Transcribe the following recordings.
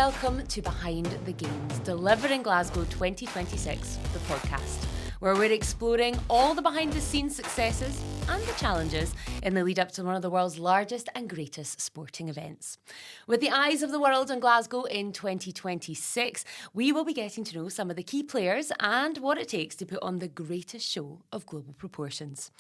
Welcome to Behind the Games, Delivering Glasgow 2026, the podcast, where we're exploring all the behind-the-scenes successes and the challenges in the lead up to one of the world's largest and greatest sporting events. With the eyes of the world on Glasgow in 2026, we will be getting to know some of the key players and what it takes to put on the greatest show of global proportions.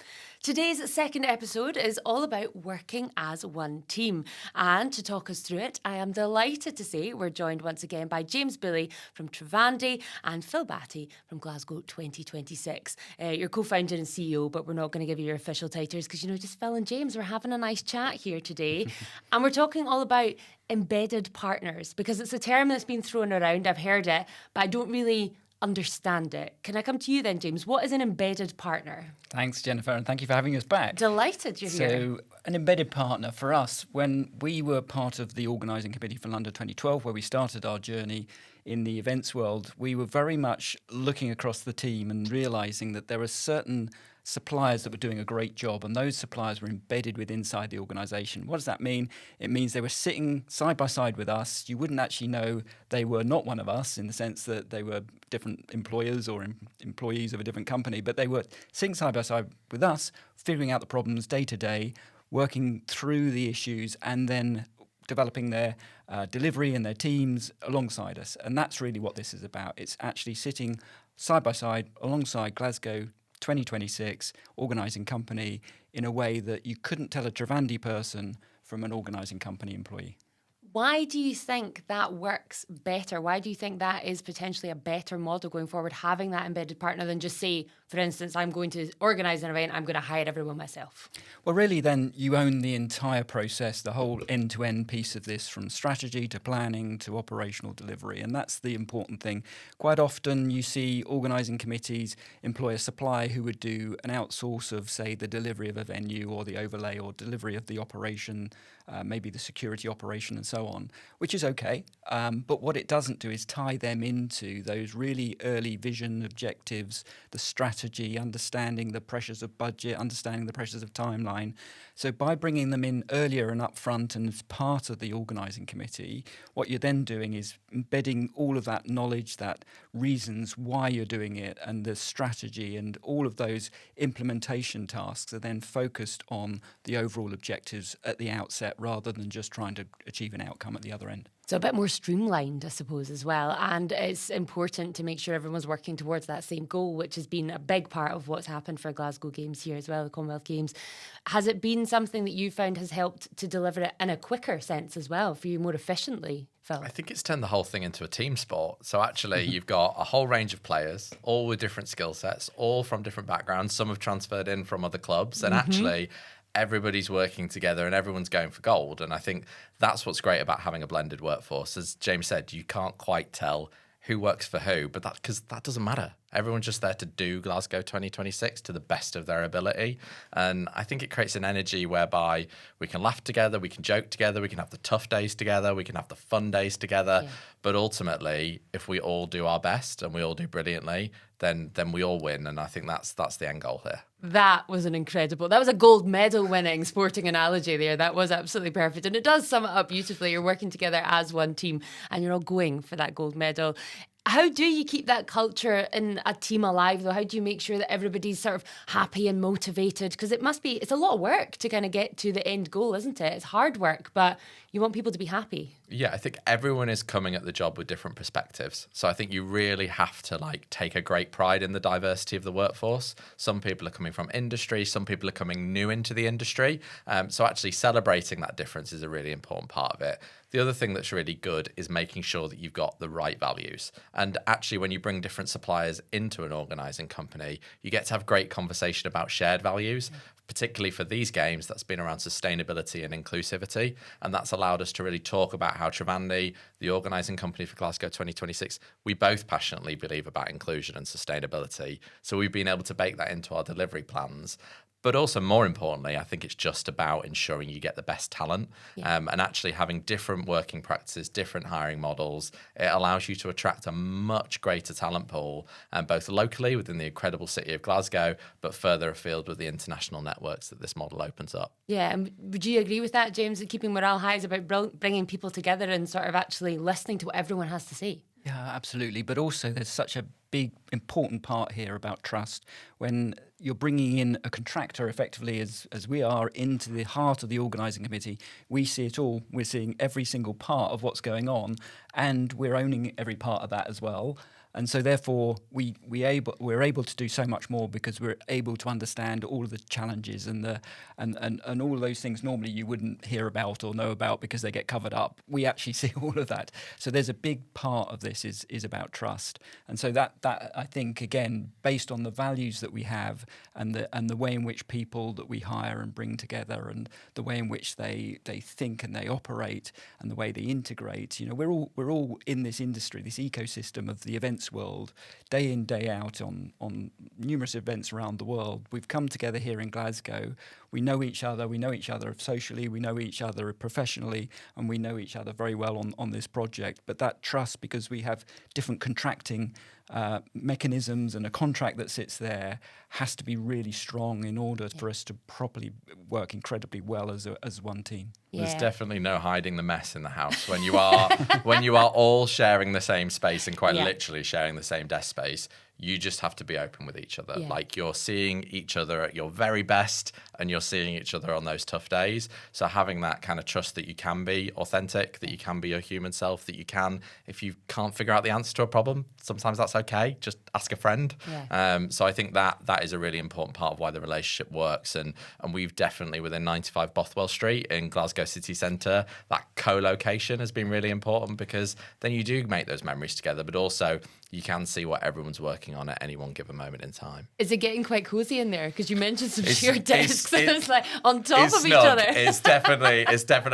Today's second episode is all about working as one team. And to talk us through it, I am delighted to say we're joined once again by James Bulley from Trivandi and Phil Batty from Glasgow 2026. You're co-founder and CEO, but we're not going to give you your official titles because, just Phil and James, we're having a nice chat here today. And we're talking all about embedded partners because it's a term that's been thrown around. I've heard it, but I don't really understand it. Can I come to you then, James? What is an embedded partner? Thanks, Jennifer, and thank you for having us back. Delighted you're here. So, an embedded partner for us, when we were part of the organising committee for London 2012, where we started our journey in the events world, we were very much looking across the team and realising that there are certain suppliers that were doing a great job, and those suppliers were embedded inside the organisation. What does that mean? It means they were sitting side by side with us. You wouldn't actually know they were not one of us in the sense that they were different employers or employees of a different company, but they were sitting side by side with us, figuring out the problems day to day, working through the issues, and then developing their delivery and their teams alongside us. And that's really what this is about. It's actually sitting side by side alongside Glasgow 2026 organising company in a way that you couldn't tell a Trivandi person from an organising company employee. Why do you think that works better? Why do you think that is potentially a better model going forward, having that embedded partner than just say, for instance, I'm going to organise an event, I'm going to hire everyone myself? Well, really, then you own the entire process, the whole end-to-end piece of this, from strategy to planning to operational delivery. And that's the important thing. Quite often you see organising committees employ a supplier who would do an outsource of, say, the delivery of a venue or the overlay or delivery of the operation, maybe the security operation and so on, which is okay. But what it doesn't do is tie them into those really early vision objectives, the strategy, understanding the pressures of budget, understanding the pressures of timeline. So by bringing them in earlier and upfront and as part of the organising committee, what you're then doing is embedding all of that knowledge, that reasons why you're doing it, and the strategy, and all of those implementation tasks are then focused on the overall objectives at the outset rather than just trying to achieve an outcome at the other end. So a bit more streamlined, I suppose, as well. And it's important to make sure everyone's working towards that same goal, which has been a big part of what's happened for Glasgow Games here as well, the Commonwealth Games. Has it been something that you found has helped to deliver it in a quicker sense as well, for you more efficiently, Phil? I think it's turned the whole thing into a team sport. So actually, you've got a whole range of players, all with different skill sets, all from different backgrounds. Some have transferred in from other clubs. And actually, everybody's working together and everyone's going for gold. And I think that's what's great about having a blended workforce. As James said, you can't quite tell who works for who, but because that doesn't matter. Everyone's just there to do Glasgow 2026 to the best of their ability. And I think it creates an energy whereby we can laugh together, we can joke together, we can have the tough days together, we can have the fun days together. Yeah. But ultimately, if we all do our best and we all do brilliantly, then we all win. And I think that's the end goal here. That was that was a gold medal winning sporting analogy there. That was absolutely perfect. And it does sum it up beautifully. You're working together as one team and you're all going for that gold medal. How do you keep that culture in a team alive, though? How do you make sure that everybody's sort of happy and motivated? Because it's a lot of work to kind of get to the end goal, isn't it? It's hard work, but you want people to be happy. Yeah, I think everyone is coming at the job with different perspectives. So I think you really have to take a great pride in the diversity of the workforce. Some people are coming from industry, some people are coming new into the industry. So actually celebrating that difference is a really important part of it. The other thing that's really good is making sure that you've got the right values. And actually, when you bring different suppliers into an organising company, you get to have great conversation about shared values. Particularly for these games, that's been around sustainability and inclusivity. And that's allowed us to really talk about how Trivandi, the organising company for Glasgow 2026, we both passionately believe about inclusion and sustainability. So we've been able to bake that into our delivery plans. But also, more importantly, I think it's just about ensuring you get the best talent, and actually having different working practices, different hiring models. It allows you to attract a much greater talent pool, both locally within the incredible city of Glasgow, but further afield with the international networks that this model opens up. Yeah, and would you agree with that, James, that keeping morale high is about bringing people together and sort of actually listening to what everyone has to say? Yeah, absolutely. But also there's such a big, important part here about trust. When you're bringing in a contractor effectively, as we are, into the heart of the organising committee, we see it all. We're seeing every single part of what's going on, and we're owning every part of that as well. And so therefore we're able to do so much more because we're able to understand all of the challenges and all of those things normally you wouldn't hear about or know about because they get covered up. We actually see all of that. So there's a big part of this is about trust. And so that I think, again, based on the values that we have and the way in which people that we hire and bring together and the way in which they think and they operate and the way they integrate, we're all in this industry, this ecosystem of the events world, day in, day out on numerous events around the world. We've come together here in Glasgow. We know each other socially, we know each other professionally, and we know each other very well on this project. But that trust, because we have different contracting mechanisms and a contract that sits there, has to be really strong in order for us to properly work incredibly well as one team. Yeah. There's definitely no hiding the mess in the house when you are all sharing the same space and quite literally sharing the same desk space. You just have to be open with each other. Yeah. Like, you're seeing each other at your very best and you're seeing each other on those tough days. So having that kind of trust that you can be authentic, that you can be your human self, that you can, if you can't figure out the answer to a problem, sometimes that's okay. Just ask a friend. Yeah. So I think that is a really important part of why the relationship works. And we've definitely, within 95 Bothwell Street in Glasgow city centre, that co-location has been really important because then you do make those memories together, but also you can see what everyone's working on at any one given moment in time. Is it getting quite cozy in there? Because you mentioned some shared desks and it's like on top of each other. It's definitely,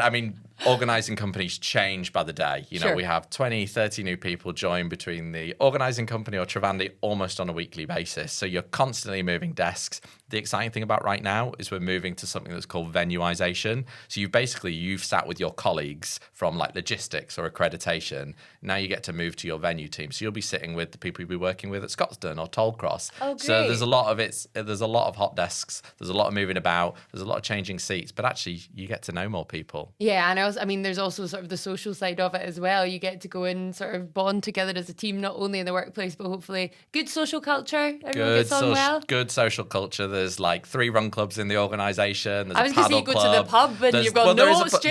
I mean, organising companies change by the day. Sure. We have 20, 30 new people join between the organising company or Trivandi almost on a weekly basis. So you're constantly moving desks. The exciting thing about right now is we're moving to something that's called venuization. So you've sat with your colleagues from like logistics or accreditation. Now you get to move to your venue team. So you'll be sitting with the people you'll be working with at Scotstoun or Tollcross. Oh, great. So there's a lot of hot desks. There's a lot of moving about. There's a lot of changing seats. But actually, you get to know more people. Yeah, and there's also sort of the social side of it as well. You get to go and sort of bond together as a team, not only in the workplace, but hopefully good social culture. Everyone gets on well. Good social culture. There's like 3 run clubs in the organisation. There's I was a going to say paddle you go club. to the pub and you've got straight to the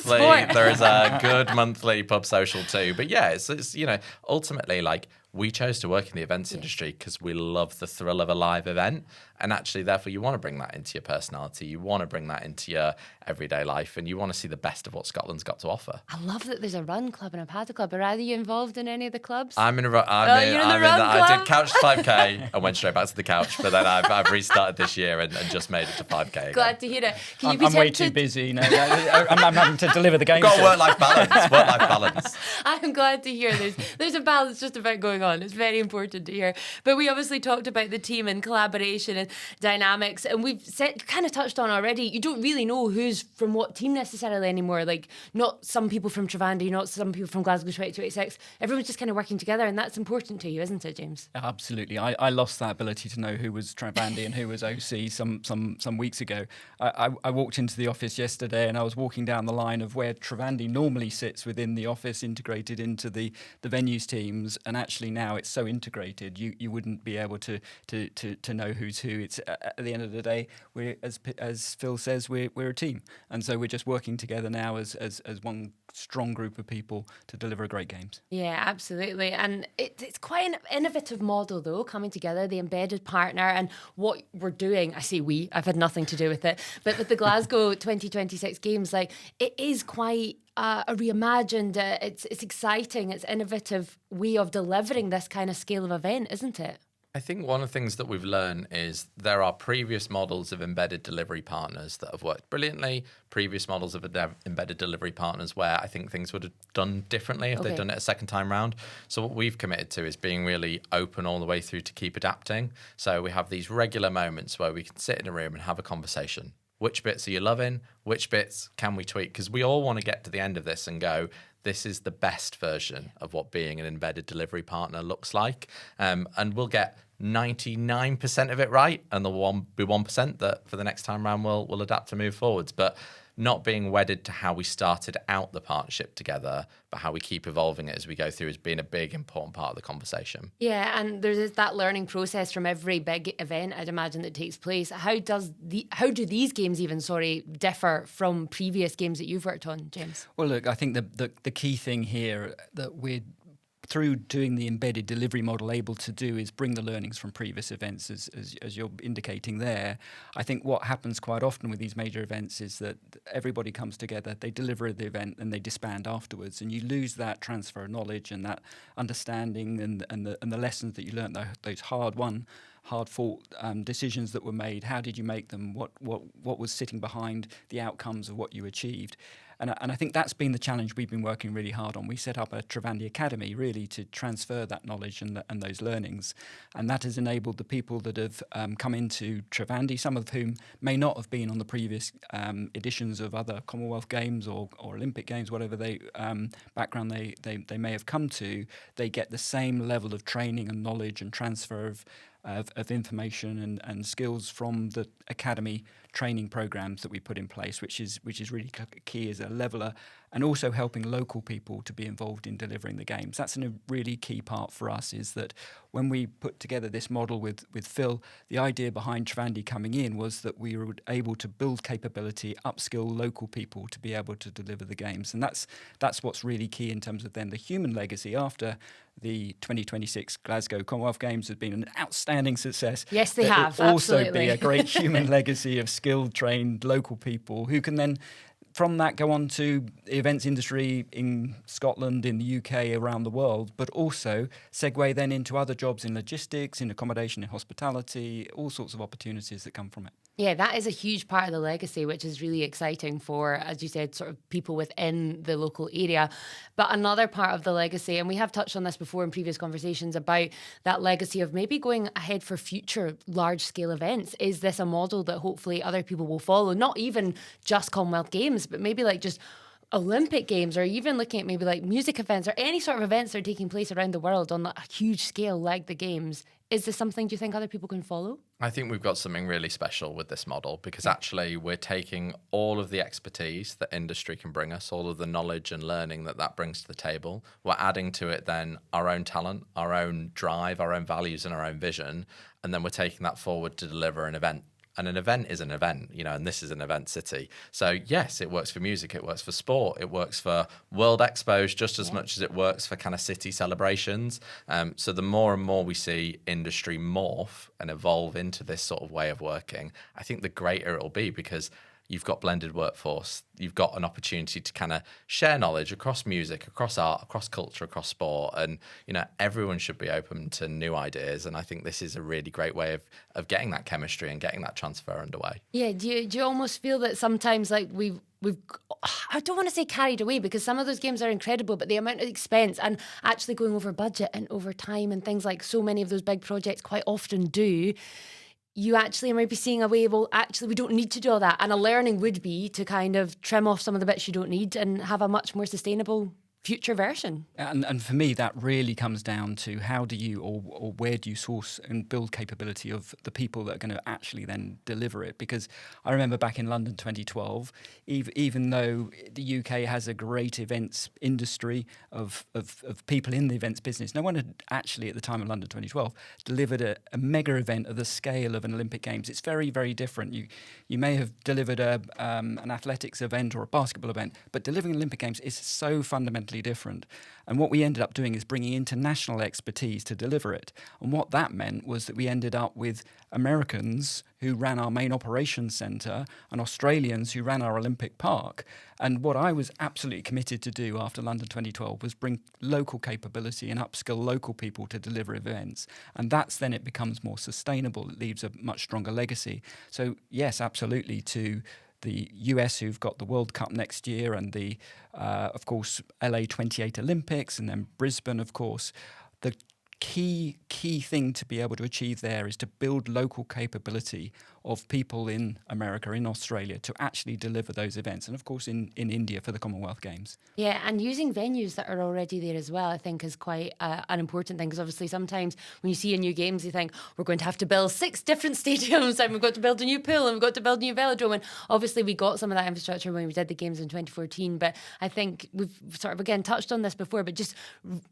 pub. There is a good monthly pub social too. But yeah, it's ultimately like, we chose to work in the events industry because we love the thrill of a live event. And actually, therefore, you want to bring that into your personality. You want to bring that into your everyday life. And you want to see the best of what Scotland's got to offer. I love that there's a run club and a paddle club. Are either you involved in any of the clubs? I did couch to 5K and went straight back to the couch. But then I've restarted this year and just made it to 5K again. Glad to hear it. I'm way too busy. I'm having to deliver the game. Got work-life balance. I'm glad to hear there's a balance just about going on. It's very important to hear. But we obviously talked about the team and collaboration and dynamics, and we've kind of touched on already, you don't really know who's from what team necessarily anymore. Like, not some people from Trivandi, not some people from Glasgow 2026. Everyone's just kind of working together, and that's important to you, isn't it, James? Absolutely. I lost that ability to know who was Trivandi and who was OC some weeks ago. I walked into the office yesterday and I was walking down the line of where Trivandi normally sits within the office, integrated into the venues teams, and actually now it's so integrated you wouldn't be able to know who's who. It's at the end of the day, we're, as Phil says, we're a team, and so we're just working together now as one strong group of people to deliver great games. Yeah, absolutely. And it's quite an innovative model, though, coming together, the embedded partner and what we're doing. I say we, I've had nothing to do with it, but with the Glasgow 2026 games, like, it is quite a reimagined, it's exciting, it's innovative way of delivering this kind of scale of event, isn't it? I think one of the things that we've learned is there are previous models of embedded delivery partners that have worked brilliantly, previous models of embedded delivery partners where I think things would have done differently if they'd done it a second time round. So what we've committed to is being really open all the way through to keep adapting. So we have these regular moments where we can sit in a room and have a conversation. Which bits are you loving? Which bits can we tweak? Because we all want to get to the end of this and go, this is the best version of what being an embedded delivery partner looks like. And we'll get 99% of it right, and there'll be 1% that for the next time round we'll adapt to move forwards. But not being wedded to how we started out the partnership together, but how we keep evolving it as we go through has been a big, important part of the conversation. Yeah, and there's that learning process from every big event, I'd imagine, that takes place. How do these games even, differ from previous games that you've worked on, James? Well, look, I think the key thing here that we're through doing the embedded delivery model able to do is bring the learnings from previous events, as you're indicating there. I think what happens quite often with these major events is that everybody comes together, they deliver the event, and they disband afterwards, and you lose that transfer of knowledge and that understanding and the lessons that you learned, those hard-fought decisions that were made. How did you make them? What was sitting behind the outcomes of what you achieved? And I think that's been the challenge we've been working really hard on. We set up a Trivandi Academy really to transfer that knowledge and those learnings. And that has enabled the people that have come into Trivandi, some of whom may not have been on the previous editions of other Commonwealth Games or Olympic Games, whatever background they may have come to. They get the same level of training and knowledge and transfer of information and skills from the academy training programs that we put in place, which is really key as a leveler, and also helping local people to be involved in delivering the games. That's a really key part for us, is that when we put together this model with Phil, the idea behind Trivandi coming in was that we were able to build capability, upskill local people to be able to deliver the games. And that's what's really key in terms of then the human legacy after the 2026 Glasgow Commonwealth Games has been an outstanding success. Yes, they have. It will also absolutely. be a great human legacy of skilled, trained local people who can then, from that, go on to the events industry in Scotland, in the UK, around the world, but also segue then into other jobs in logistics, in accommodation, in hospitality, all sorts of opportunities that come from it. Yeah, that is a huge part of the legacy, which is really exciting for, as you said, sort of people within the local area. But another part of the legacy, and we have touched on this before in previous conversations about that legacy of maybe going ahead for future large-scale events. Is this a model that hopefully other people will follow? Not even just Commonwealth Games, but maybe like just Olympic Games, or even looking at maybe like music events or any sort of events that are taking place around the world on a huge scale like the Games. Is this something, do you think, other people can follow? I think we've got something really special with this model, because actually we're taking all of the expertise that industry can bring us, all of the knowledge and learning that brings to the table. We're adding to it then our own talent, our own drive, our own values and our own vision. And then we're taking that forward to deliver an event. And an event is an event, and this is an event city. So yes, it works for music, it works for sport, it works for World Expos just as much as it works for kind of city celebrations. So the more and more we see industry morph and evolve into this sort of way of working, I think the greater it'll be, because you've got blended workforce, you've got an opportunity to kind of share knowledge across music, across art, across culture, across sport, and everyone should be open to new ideas. And I think this is a really great way of getting that chemistry and getting that transfer underway. Yeah, do you almost feel that sometimes like we've I don't want to say carried away, because some of those games are incredible, but the amount of expense and actually going over budget and over time and things like so many of those big projects quite often do, you actually might be seeing a way, well, actually, we don't need to do all that. And a learning would be to kind of trim off some of the bits you don't need and have a much more sustainable future version. And for me, that really comes down to how do you or where do you source and build capability of the people that are going to actually then deliver it? Because I remember back in London 2012, even though the UK has a great events industry of people in the events business, no one had actually at the time of London 2012 delivered a mega event of the scale of an Olympic Games. It's very, very different. You may have delivered an athletics event or a basketball event, but delivering an Olympic Games is so fundamentally wildly different. And what we ended up doing is bringing international expertise to deliver it. And what that meant was that we ended up with Americans who ran our main operations centre and Australians who ran our Olympic Park. And what I was absolutely committed to do after London 2012 was bring local capability and upskill local people to deliver events. And that's then it becomes more sustainable. It leaves a much stronger legacy. So yes, absolutely, to the US, who've got the World Cup next year, and the, of course, LA 28 Olympics, and then Brisbane, of course. The key thing to be able to achieve there is to build local capability of people in America, in Australia, to actually deliver those events. And of course in India for the Commonwealth Games. Yeah, and using venues that are already there as well, I think is quite an important thing, because obviously sometimes when you see a new games, you think we're going to have to build 6 different stadiums, and we've got to build a new pool, and we've got to build a new velodrome. And obviously we got some of that infrastructure when we did the games in 2014, but I think we've sort of again touched on this before, but just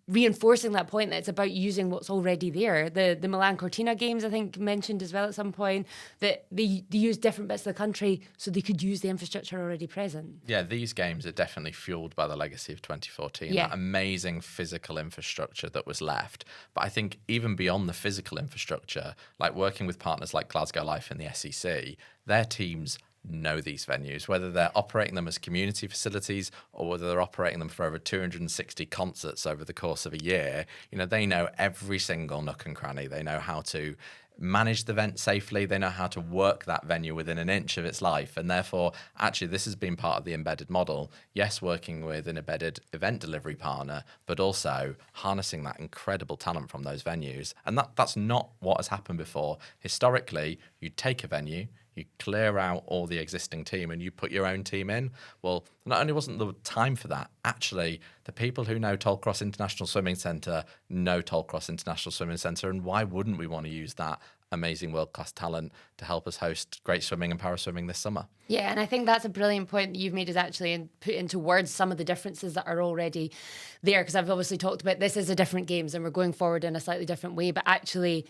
reinforcing that point that it's about using what's already there. The Milan Cortina games, I think, mentioned as well at some point that they use different bits of the country so they could use the infrastructure already present. Yeah, these games are definitely fueled by the legacy of 2014, Yeah. that amazing physical infrastructure that was left. But I think even beyond the physical infrastructure, like working with partners like Glasgow Life and the SEC, their teams know these venues, whether they're operating them as community facilities or whether they're operating them for over 260 concerts over the course of a year. You know, they know every single nook and cranny. They know how to manage the event safely. They know how to work that venue within an inch of its life. And therefore, actually, this has been part of the embedded model. Yes, working with an embedded event delivery partner, but also harnessing that incredible talent from those venues. And that's not what has happened before. Historically, you take a venue, you clear out all the existing team and you put your own team in. Well, not only wasn't the time for that, actually, the people who know Tollcross International Swimming Centre know Tollcross International Swimming Centre, and why wouldn't we want to use that amazing world-class talent to help us host great swimming and paraswimming this summer? Yeah, and I think that's a brilliant point that you've made, is actually and put into words some of the differences that are already there, because I've obviously talked about this is a different games and we're going forward in a slightly different way, but actually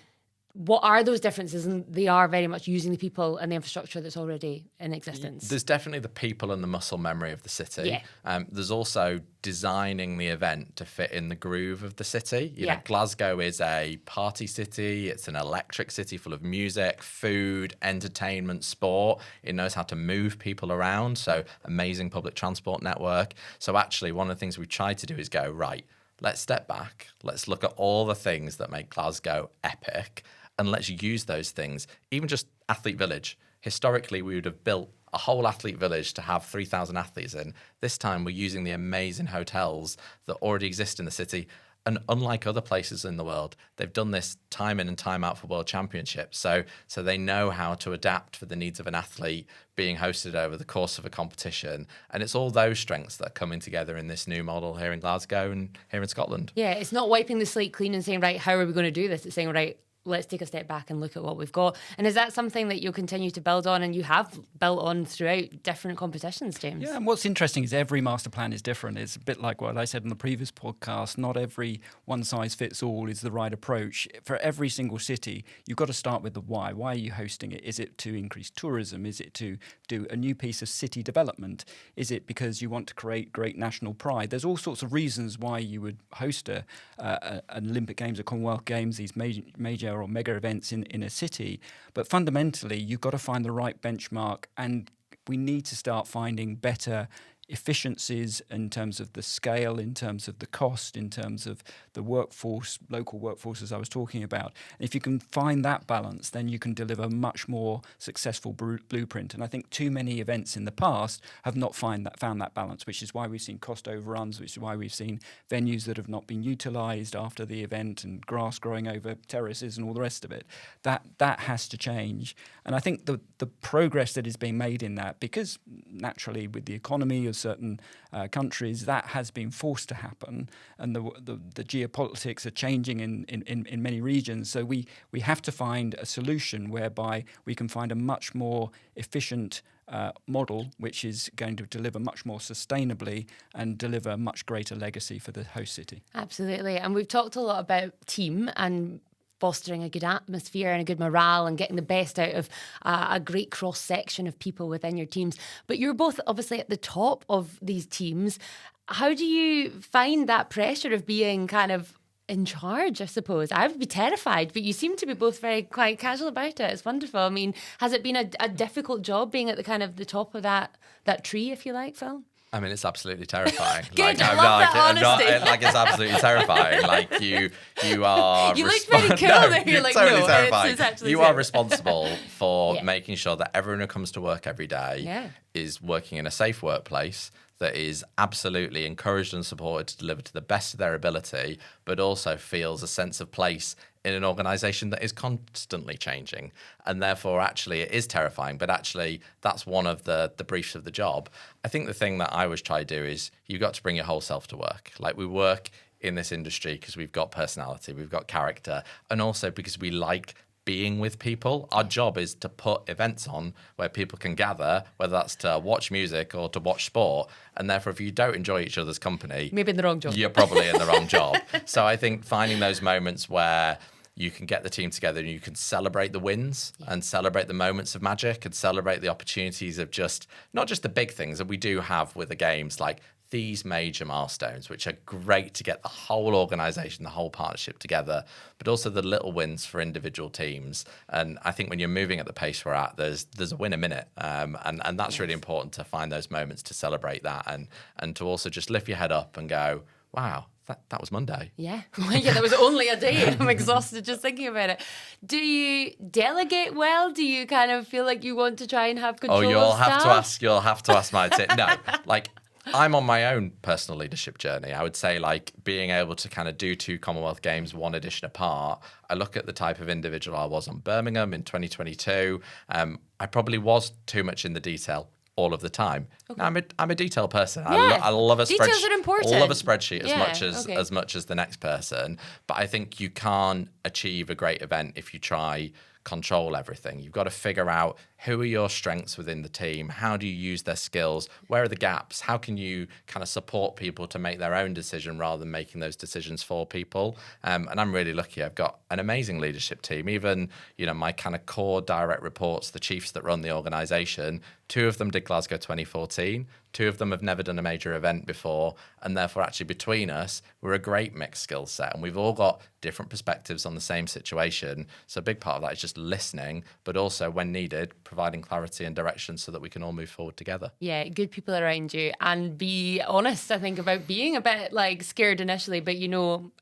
what are those differences? And they are very much using the people and the infrastructure that's already in existence. There's definitely the people and the muscle memory of the city. Yeah. There's also designing the event to fit in the groove of the city. You know, Glasgow is a party city. It's an electric city full of music, food, entertainment, sport. It knows how to move people around. So amazing public transport network. So actually, one of the things we tried to do is go, right, let's step back. Let's look at all the things that make Glasgow epic. And let's use those things, even just Athlete Village. Historically, we would have built a whole athlete village to have 3,000 athletes in. This time, we're using the amazing hotels that already exist in the city. And unlike other places in the world, they've done this time in and time out for world championships. So they know how to adapt for the needs of an athlete being hosted over the course of a competition. And it's all those strengths that are coming together in this new model here in Glasgow and here in Scotland. Yeah, it's not wiping the slate clean and saying, right, how are we going to do this? It's saying, right, let's take a step back and look at what we've got. And is that something that you'll continue to build on and you have built on throughout different competitions, James? Yeah, and what's interesting is every master plan is different. It's a bit like what I said in the previous podcast. Not every one size fits all is the right approach. For every single city, you've got to start with the why. Why are you hosting it? Is it to increase tourism? Is it to do a new piece of city development? Is it because you want to create great national pride? There's all sorts of reasons why you would host an Olympic Games, a Commonwealth Games, these major or mega events in a city. But fundamentally, you've got to find the right benchmark, and we need to start finding better efficiencies in terms of the scale, in terms of the cost, in terms of the workforce, local workforce, as I was talking about. And if you can find that balance, then you can deliver a much more successful blueprint. And I think too many events in the past have not found that balance, which is why we've seen cost overruns, which is why we've seen venues that have not been utilised after the event and grass growing over terraces and all the rest of it. That has to change. And I think the progress that is being made in that, because naturally with the economy of certain countries, that has been forced to happen, and the geopolitics are changing in many regions. So we have to find a solution whereby we can find a much more efficient model, which is going to deliver much more sustainably and deliver a much greater legacy for the host city. Absolutely. And we've talked a lot about team and fostering a good atmosphere and a good morale and getting the best out of a great cross-section of people within your teams. But you're both obviously at the top of these teams. How do you find that pressure of being kind of in charge, I suppose? I would be terrified, but you seem to be both very quite casual about it. It's wonderful. I mean, has it been a difficult job being at the kind of the top of that tree, if you like, Phil? I mean, it's absolutely terrifying. Good, I love that honesty. It's absolutely terrifying. Like you are. You looked very cool there. You're like, totally no, terrifying. it's actually you terrible. are responsible for making sure that everyone who comes to work every day is working in a safe workplace that is absolutely encouraged and supported to deliver to the best of their ability, but also feels a sense of place in an organisation that is constantly changing. And therefore, actually, it is terrifying, but actually, that's one of the briefs of the job. I think the thing that I always try to do is you've got to bring your whole self to work. Like, we work in this industry because we've got personality, we've got character, and also because we like being with people. Our job is to put events on where people can gather, whether that's to watch music or to watch sport. And therefore, if you don't enjoy each other's company, maybe in the wrong job. You're probably in the wrong job. So I think finding those moments where you can get the team together and you can celebrate the wins and celebrate the moments of magic and celebrate the opportunities of just, not just the big things that we do have with the games, like these major milestones, which are great to get the whole organisation, the whole partnership together, but also the little wins for individual teams. And I think when you're moving at the pace we're at, there's a win a minute. And that's really important to find those moments to celebrate that and to also just lift your head up and go, wow, that was Monday. Yeah. Yeah, that was only a day. I'm exhausted just thinking about it. Do you delegate well? Do you kind of feel like you want to try and have control you'll of stuff? You'll have to ask my tip. No, like I'm on my own personal leadership journey. I would say like being able to kind of do 2 Commonwealth Games, 1 edition apart. I look at the type of individual I was on Birmingham in 2022. I probably was too much in the detail all of the time. Okay. Now, I'm a detail person. Yeah. I love a spreadsheet. Details are important. I love a spreadsheet Yeah, as much as the next person. But I think you can't achieve a great event if you try control everything. You've got to figure out who are your strengths within the team, how do you use their skills, where are the gaps, how can you kind of support people to make their own decision rather than making those decisions for people. And I'm really lucky. I've got an amazing leadership team. Even, my kind of core direct reports, the chiefs that run the organisation, 2 of them did Glasgow 2014. 2 of them have never done a major event before, and therefore actually between us, we're a great mixed skill set, and we've all got different perspectives on the same situation. So a big part of that is just listening, but also when needed, providing clarity and direction so that we can all move forward together. Yeah, good people around you, and be honest, I think, about being a bit like scared initially, but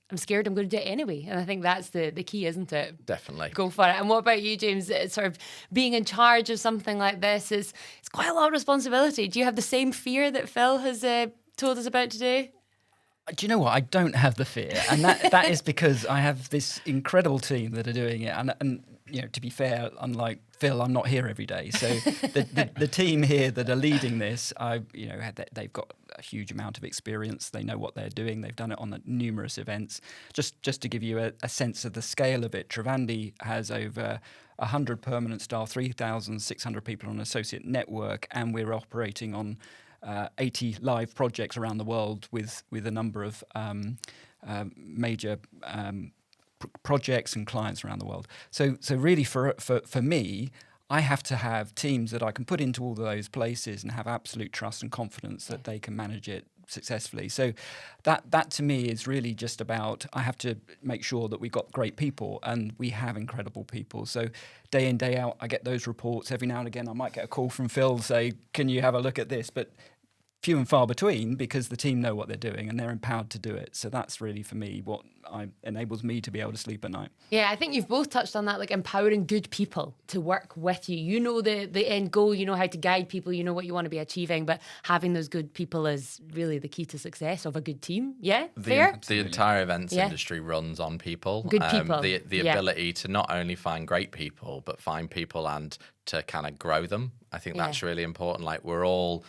I'm scared, I'm going to do it anyway. And I think that's the key, isn't it? Definitely. Go for it. And what about you, James? Sort of being in charge of something like this it's quite a lot of responsibility. Do you have the same fear that Phil has told us about today? Do you know what? I don't have the fear, and that is because I have this incredible team that are doing it. And to be fair, unlike Phil, I'm not here every day. So the team here that are leading this, they've got a huge amount of experience. They know what they're doing. They've done it on numerous events. Just to give you a sense of the scale of it, Trivandi has over 100 permanent staff, 3,600 people on an associate network, and we're operating on 80 live projects around the world with a number of major projects and clients around the world. So really for me, I have to have teams that I can put into all of those places and have absolute trust and confidence that they can manage it successfully. So that to me is really just about, I have to make sure that we've got great people, and we have incredible people. So day in, day out, I get those reports. Every now and again, I might get a call from Phil, say, can you have a look at this? But few and far between, because the team know what they're doing and they're empowered to do it. So that's really, for me, what enables me to be able to sleep at night. Yeah, I think you've both touched on that, like empowering good people to work with you. You know the end goal, you know how to guide people, you know what you want to be achieving, but having those good people is really the key to success of a good team. Yeah, fair? The entire events industry runs on people. Good people. The ability to not only find great people, but find people and to kind of grow them. I think that's really important. Like, we're all,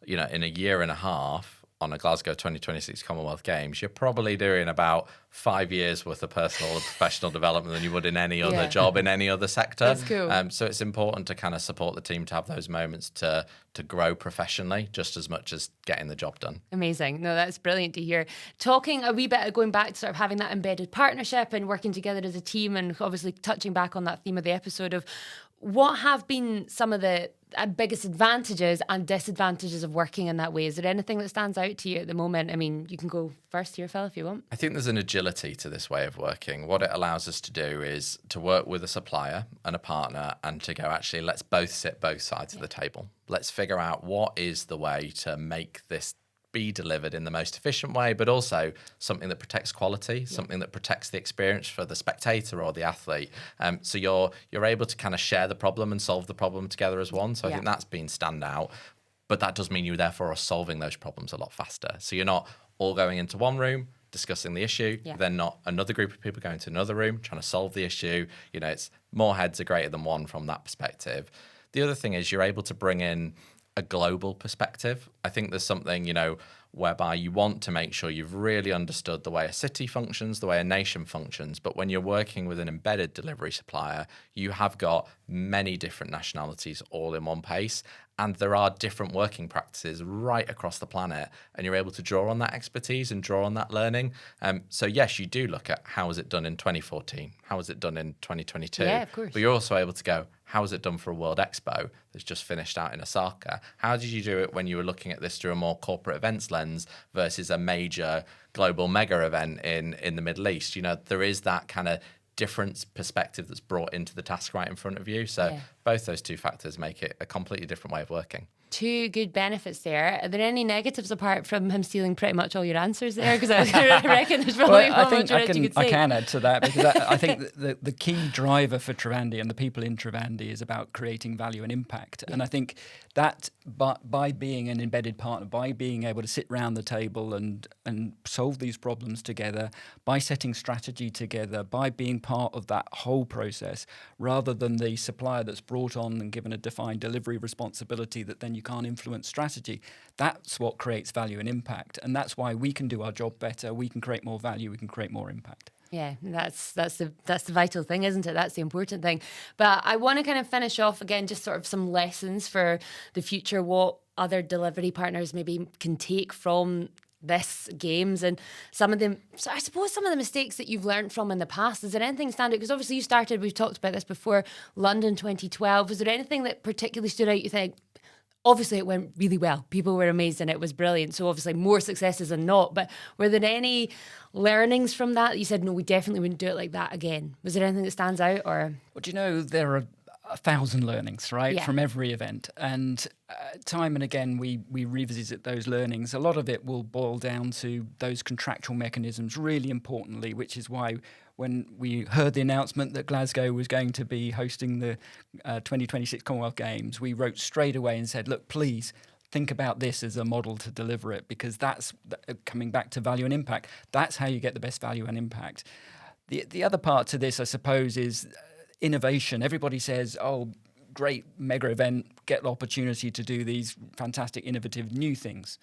in a year and a half, on a Glasgow 2026 Commonwealth Games, you're probably doing about 5 years worth of personal and professional development than you would in any other job in any other sector. That's cool. So it's important to kind of support the team to have those moments to grow professionally just as much as getting the job done. Amazing. No, that's brilliant to hear. Talking a wee bit, going back to sort of having that embedded partnership and working together as a team, and obviously touching back on that theme of the episode of what have been some of the biggest advantages and disadvantages of working in that way. Is there anything that stands out to you at the moment? I mean, you can go first here, Phil, if you want. I think there's an agility to this way of working. What it allows us to do is to work with a supplier and a partner and to go, actually, let's both sit both sides of the table. Let's figure out what is the way to make this be delivered in the most efficient way, but also something that protects quality, something that protects the experience for the spectator or the athlete. So you're able to kind of share the problem and solve the problem together as one. So I think that's been standout. But that does mean you therefore are solving those problems a lot faster. So you're not all going into one room discussing the issue, then not another group of people going to another room trying to solve the issue. You know, it's more heads are greater than one from that perspective. The other thing is you're able to bring in a global perspective. I think there's something, you know, whereby you want to make sure you've really understood the way a city functions, the way a nation functions. But when you're working with an embedded delivery supplier, you have got many different nationalities all in one place. And there are different working practices right across the planet. And you're able to draw on that expertise and draw on that learning. So yes, you do look at how was it done in 2014? How was it done in 2022? Yeah, of course. But you're also able to go, how was it done for a World Expo that's just finished out in Osaka? How did you do it when you were looking at this through a more corporate events lens versus a major global mega event in the Middle East? You know, there is that kind of different perspective that's brought into the task right in front of you. So both those two factors make it a completely different way of working. Two good benefits there. Are there any negatives apart from him stealing pretty much all your answers there? Because I reckon there's probably I much more that you could say. I can add to that because I think the key driver for Trivandi and the people in Trivandi is about creating value and impact. And I think that by being an embedded partner, by being able to sit round the table and solve these problems together, by setting strategy together, by being part of that whole process, rather than the supplier that's brought on and given a defined delivery responsibility that then you can't influence strategy, that's what creates value and impact. And that's why we can do our job better, we can create more value, we can create more impact. Yeah, that's the vital thing, isn't it? That's the important thing. But I want to kind of finish off again, just sort of some lessons for the future, what other delivery partners maybe can take from this games and some of them. So I suppose some of the mistakes that you've learned from in the past. Is there anything stand out? Because obviously you started, we've talked about this before, London 2012. Was there anything that particularly stood out? You think, obviously, it went really well. People were amazed and it was brilliant. So obviously more successes than not. But were there any learnings from that? You said, no, we definitely wouldn't do it like that again. Was there anything that stands out? Or well, do you know, there are 1,000 learnings, right, from every event. And time and again, we revisit those learnings. A lot of it will boil down to those contractual mechanisms, really importantly, which is why when we heard the announcement that Glasgow was going to be hosting the 2026 Commonwealth Games, we wrote straight away and said, look, please think about this as a model to deliver it, because that's coming back to value and impact. That's how you get the best value and impact. The other part to this, I suppose, is innovation. Everybody says, oh, great mega event, get the opportunity to do these fantastic, innovative new things.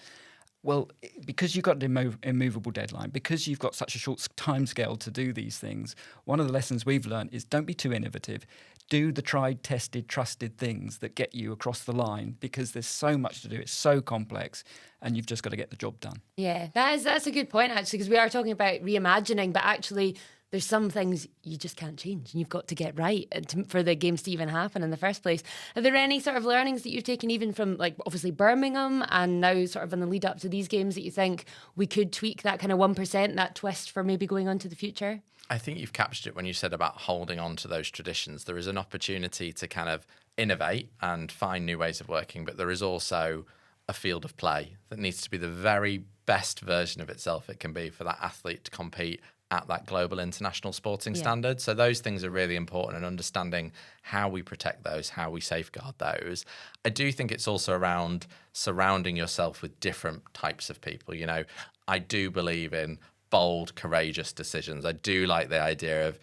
Well, because you've got an immovable deadline, because you've got such a short timescale to do these things, one of the lessons we've learned is don't be too innovative. Do the tried, tested, trusted things that get you across the line, because there's so much to do. It's so complex, and you've just got to get the job done. Yeah, that's a good point, actually, because we are talking about reimagining, but actually there's some things you just can't change and you've got to get right for the games to even happen in the first place. Are there any sort of learnings that you've taken even from, like, obviously Birmingham and now sort of in the lead up to these games that you think we could tweak that kind of 1%, that twist for maybe going on to the future? I think you've captured it when you said about holding on to those traditions. There is an opportunity to kind of innovate and find new ways of working, but there is also a field of play that needs to be the very best version of itself it can be for that athlete to compete at that global international sporting standard. So those things are really important, and understanding how we protect those, how we safeguard those. I do think it's also around surrounding yourself with different types of people. You know, I do believe in bold, courageous decisions. I do like the idea of,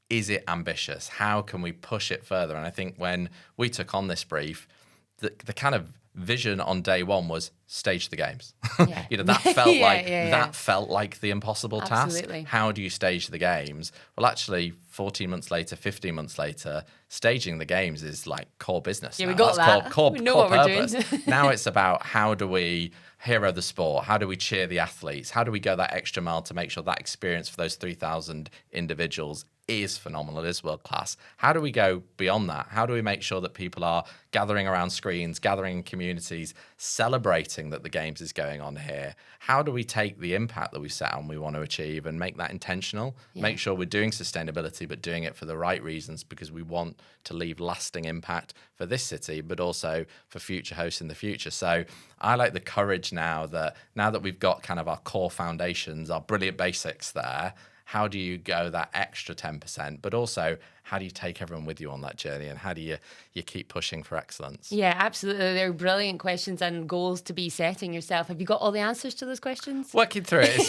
is it ambitious? How can we push it further? And I think when we took on this brief, the kind of vision on day one was stage the games. Yeah. That felt Yeah. that felt like the impossible Absolutely. task. How do you stage the games? Well, actually, 14 months later, 15 months later, staging the games is like core business. Yeah, now. we got That's that. Core We know core what we're purpose. doing. Now it's about how do we hero the sport? How do we cheer the athletes? How do we go that extra mile to make sure that experience for those 3,000 individuals is phenomenal, is world class? How do we go beyond that? How do we make sure that people are gathering around screens, gathering in communities, celebrating that the games is going on here? How do we take the impact that we set on we want to achieve and make that intentional? Make sure we're doing sustainability, but doing it for the right reasons, because we want to leave lasting impact for this city, but also for future hosts in the future. So I like the courage now that we've got kind of our core foundations, our brilliant basics there. How do you go that extra 10%? But also, how do you take everyone with you on that journey? And how do you keep pushing for excellence? Yeah, absolutely. They're brilliant questions and goals to be setting yourself. Have you got all the answers to those questions? Working through it.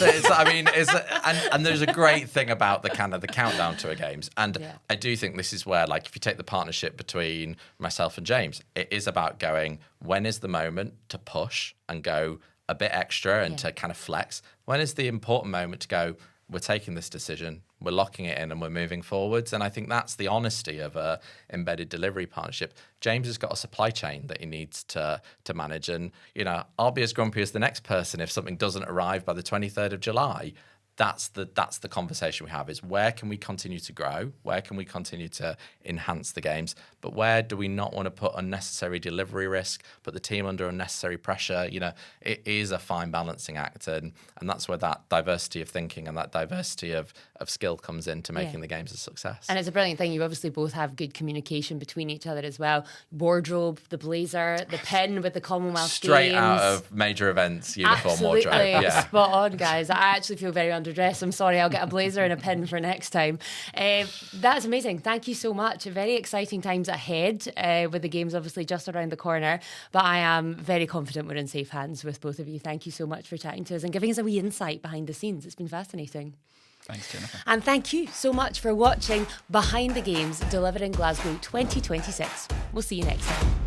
And there's a great thing about the countdown to a games. And I do think this is where, like, if you take the partnership between myself and James, it is about going, when is the moment to push and go a bit extra and to kind of flex? When is the important moment to go, we're taking this decision, we're locking it in, and we're moving forwards? And I think that's the honesty of a embedded delivery partnership. James has got a supply chain that he needs to manage. And, I'll be as grumpy as the next person if something doesn't arrive by the 23rd of July. That's the conversation we have, is where can we continue to grow? Where can we continue to enhance the games? But where do we not want to put unnecessary delivery risk, put the team under unnecessary pressure? It is a fine balancing act. And that's where that diversity of thinking and that diversity of skill comes into making the games a success. And it's a brilliant thing. You obviously both have good communication between each other as well. Wardrobe, the blazer, the pin with the Commonwealth Straight Games. out of major events, uniform Absolutely. wardrobe. Yeah. Spot on, guys. I actually feel very underdressed. I'm sorry. I'll get a blazer and a pin for next time. That's amazing. Thank you so much. Very exciting times ahead with the games obviously just around the corner. But I am very confident we're in safe hands with both of you. Thank you so much for chatting to us and giving us a wee insight behind the scenes. It's been fascinating. Thanks, Jennifer. And thank you so much for watching Behind the Games, Delivering Glasgow 2026. We'll see you next time.